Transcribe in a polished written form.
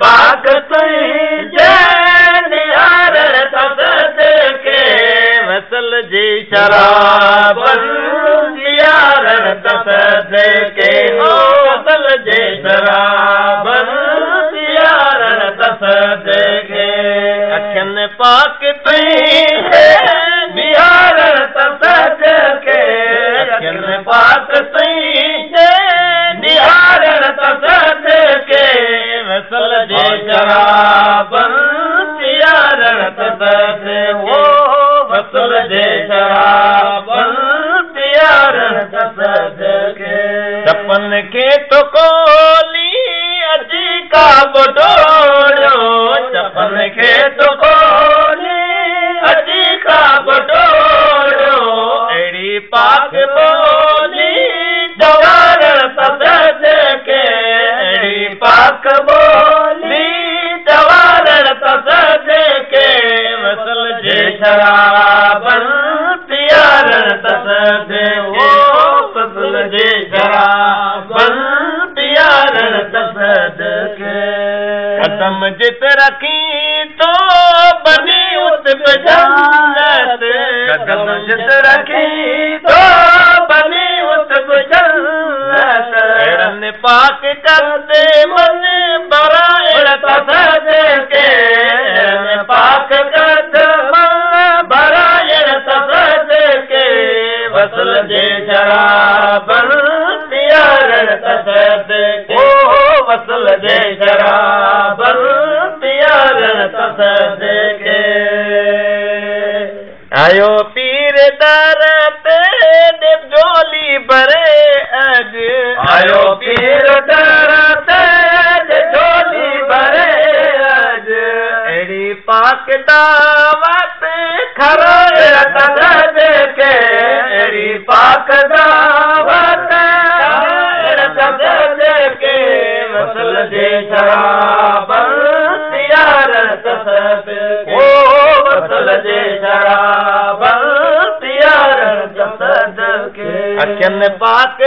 पाक वसल जी शराब के वसल जी शराब के अखियन पाक बिहार के अखियन पाक बिहार के वसल जी शराब वो वसल जी शराब सपन के तो कोली अजी का बटोरो सपन के तो कोली अजी का बटोरो एड़ी पाक बोली जवार सद के एड़ी पाक बोली जवार सद के वसल जे शराबन प्यार तसद वो वसल जे शराबन प्यार तसद के कदम जित रखी तो बनी उत जन्नत कदम जित रखी तो बनी उत जन्नत रन पाक कर दे मन बराए तसद के रन पाक कर दे मन बराए तसद के वसल जे शराबन प्यार तसद के वसल जे शराबन प्यार तसद के आयो पीर दर पे झोली भरे अज आयो पीर दर पे झोली भरे अज एड़ी पाक दावत खराए तसद के एड़ी पाक दावत तसद के वसल जे शराबन प्यार तसद ओ वसल जे शराबन प्यार तसद के अखियन पाक